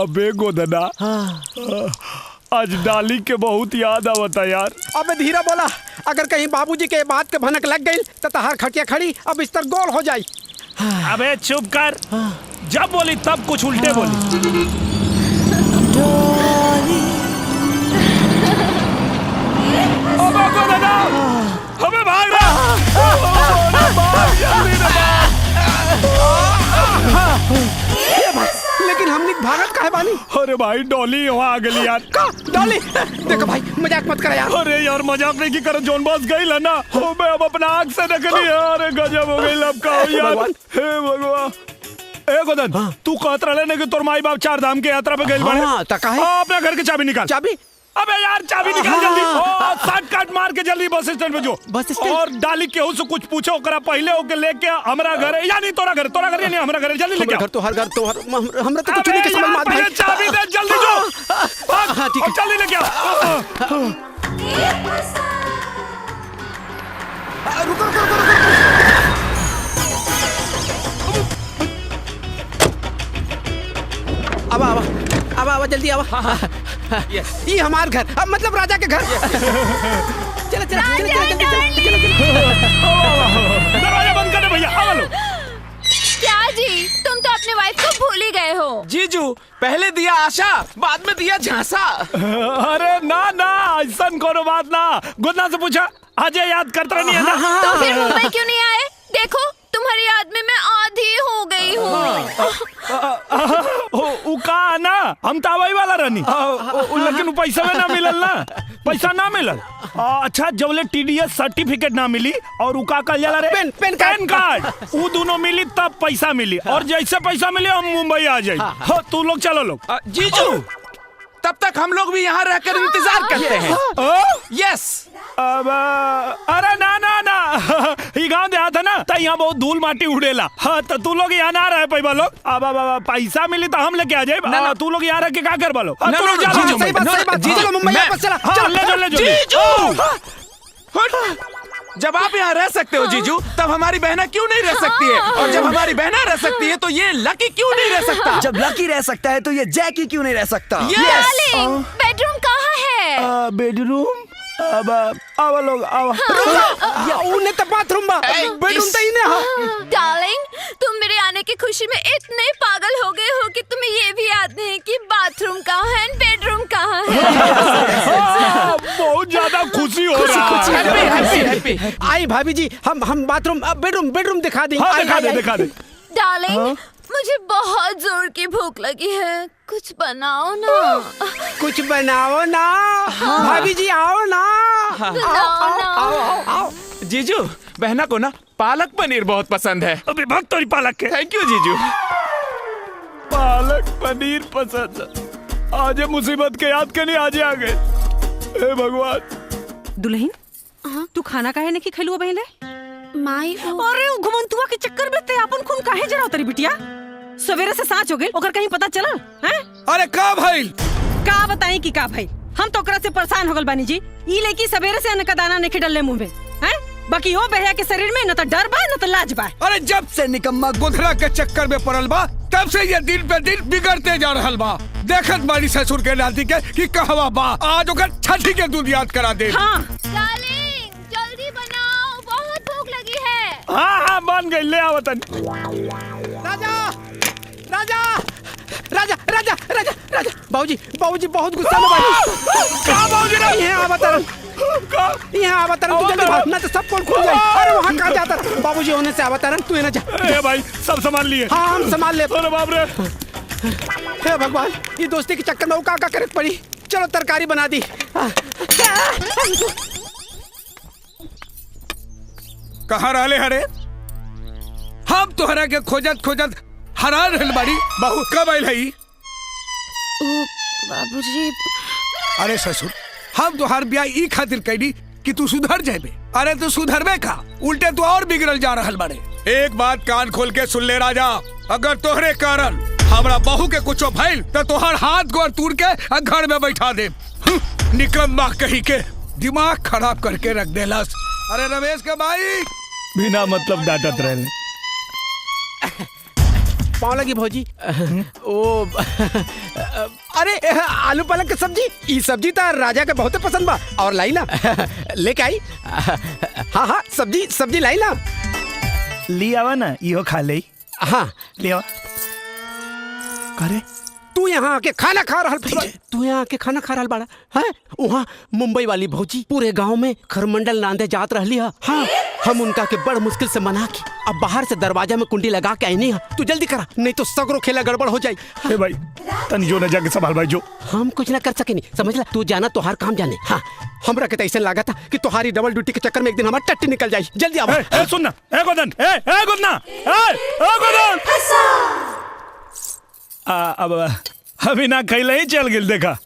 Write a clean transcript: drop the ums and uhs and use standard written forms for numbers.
अबे गोदना, आज डाली के बहुत याद आवता यार। अबे धीरा बोला, अगर कहीं बाबूजी के बात के भनक लग गई तो तहार खटिया खड़ी अब बिस्तर गोल हो जाई। अबे चुप कर, जब बोली तब कुछ उल्टे बोली। अबे गोदना, हमें भागना। लेकिन हमने भागत काहे बानी? अरे भाई डॉली वहाँ आ गई यार। का डॉली? देखो भाई मजाक मत कर यार। अरे यार मजाक नहीं की करो, जोन बॉस गई ना, मैं अब अपना आँख से निकली यार। गजब हो गई अब का यार। हे भगवान। ए गोदन, तू कहत रहे कि तोर माई बाप 4 धाम के यात्रा पे गए बने। हाँ, तो काहे? अपने घर की चाबी निकाल। चाबी? अबे यार चाबी निकाल जल्दी। शॉर्टकट मार के जल्दी बस स्टैंड पे जो। Bus stand? और डाली केहू से कुछ पूछो ओकरा पहले ओके लेके हमरा घर या नहीं तोरा घर यानी हमरा घर जल्दी लेके घर तो हर घर तो हमरा तो कुछ नहीं के समझ में आता भाई। चाबी दे जल्दी जो। हाँ ठीक है, जल्दी लेके आ। रुको। अब जल्दी आवा। ये हमार घर, अब मतलब राजा के घर। चलो दरवाजा बंद कर दे भैया। आवा लो। क्या जी, तुम तो अपने वाइफ को भूल ही गए हो। जीजू, पहले दिया आशा, बाद में दिया झांसा। अरे ना ऐसा कोनो बात ना। गुदना से पूछा, अजय याद करता नहीं है ना? तो फिर मुंबई क्यों नहीं आए? देखो तुम्हारी याद में मैं आधी हो गई हूँ। का ना हम तावाई वाला रहनी, लेकिन पैसा में ना मिलल ना, पैसा ना मिलल। अच्छा जबले TDS सर्टिफिकेट ना मिली और उका कल जाला रे पेन कार्ड, वो दोनों मिली तब पैसा मिली। और जैसे पैसा मिले हम मुंबई आ जाए। तू लोग चलो लोग। जीजू, तब तक हम लोग भी यहाँ रहकर इंतजार करते हैं। यस। अब अरे ना ये गांव देहात है ना, तो यहाँ बहुत धूल माटी उड़ेला। हाँ तो तू लोग यहाँ ना रहे पैबा लोग। अब पैसा मिली तो हम लेके आ जाए। ना तू लोग यहाँ रह के क्या कर बालो? सही बात। चलो मुंबई वापस चला। ले जब आप यहाँ रह सकते हो जीजू, तब हमारी बहना क्यों नहीं रह सकती है? और जब हमारी बहना रह सकती है तो ये लकी क्यों नहीं रह सकता? जब लकी रह सकता है तो ये जैकी क्यों नहीं रह सकता? डार्लिंग, बेडरूम कहाँ है? बेडरूम अब लोग उन्हें तो बाथरूम बेडरूम तो ही नहीं। डार्लिंग, तुम मेरे आने की खुशी में इतने पागल हो गए हो कि तुम्हें ये भी याद नहीं कि बाथरूम कहाँ है, बेडरूम कहाँ है। बहुत ज्यादा खुशी हो रहा है। आई भाभी जी, हम बाथरूम बेडरूम दिखा देंगे। दिखा दे। डार्लिंग, मुझे बहुत जोर की भूख लगी है, कुछ बनाओ ना। भाभी जी आओ ना। आओ। जीजू, बहना को ना पालक पनीर बहुत पसंद है। अभी भक्त तोरी पालक है। थैंक यू जीजू। पालक पनीर पसंद। आज मुसीबत के याद के नहीं आज आ गए। हे भगवान। दुल्हन, तू खाना काहे नहीं खैलुआ बहले? माई अरे घुमंतुआ के चक्कर में ते अपन खून काहे जराव तरी बिटिया? सवेरे से सांच हो गई, ओकर कहीं पता चला हैं? अरे का भाई का बताई कि का भाई? हम तो ओकरा से परेशान हो गल बानी जी। ई लेकी सवेरे से अन्न का दाना नहीं डलले मुंह में हैं? बाकी ओ बहया के शरीर में न तो डर बा न तो लाज बा। अरे जब से निकम्मा गोधरा के चक्कर में पड़ल बा, तब से ये दिन पे दिन बिगड़ते जा रहल बा। देखत बाड़ी ससुर के नाती के कि कहवा बा, आज ओकर छठी के दूध याद करा दे। हाँ जल्दी बनाओ, बहुत भूख लगी है। हाँ बन गई, ले आओ तन। राजा बाबूजी बहुत गुस्सा में बाबूजी यहाँ अवतरण तू जल्दी भाग, ना तो सब कौन खुल जाए। अरे वहाँ कहाँ जाता? बाबूजी होने से अवतरण तू ना जा। ए भाई सब संभाल लिए। हाँ हम संभाल ले। अरे बाप रे, हे भगवान, ये दोस्ती के चक्कर में वो का करे पड़ी। चलो तरकारी बना दी। कहाँ रहले हरे? हम तोहरा के खोजत हरान रहल बाड़ी। बहू कब आइल है? बाबूजी, अरे ससुर, हम तोहार ब्याह ई खातिर कैली कि तू सुधर जाबे। अरे तू सुधरबे का, उल्टे तू और बिगड़ल जा रहल बाड़े। एक बात कान खोल के सुन ले राजा, अगर तोहरे कारण हमरा बहू के कुछो भइल तो तोहर हाथ गोर तोड़ के घर में बैठा दे। निकम्मा कही के दिमाग खराब करके रख देलस। अरे रमेश के भाई बिना मतलब डांटत रहे। पाँव लगी भौजी ओ अरे आलू पालक की सब्जी ई सब्जी तो राजा के बहुत पसंद बा और लाई ना लेके आई हाँ हाँ सब्जी सब्जी लाई ना ली आवा ना इहो खा ले हाँ ले आवा करे तू यहाँ आके खाना खा रहा तू यहाँ आके खाना खा रहा बाड़ा है वहाँ मुंबई वाली भौजी पूरे गांव में खरमंडल नांदे जात रहली है हाँ हम उनका के बड़ मुश्किल से मना के अब बाहर से दरवाजा में कुंडी लगा के आईनी है तू जल्दी करा नहीं तो सगरो खेला गड़बड़ हो जाए ए भाई तन जो न जाके संभाल भाई जो हम कुछ ना कर सके नहीं समझ ला तू जाना तोहार काम जाने हाँ हमरा के ऐसा लगा था कि तुम्हारी डबल ड्यूटी के चक्कर में एक दिन हमारा टट्टी निकल जाए जल्दी आओ ए सुन ना ए गोदन ए गोदना ए गोदन अब अभी ना खैले ही चल गिल देखा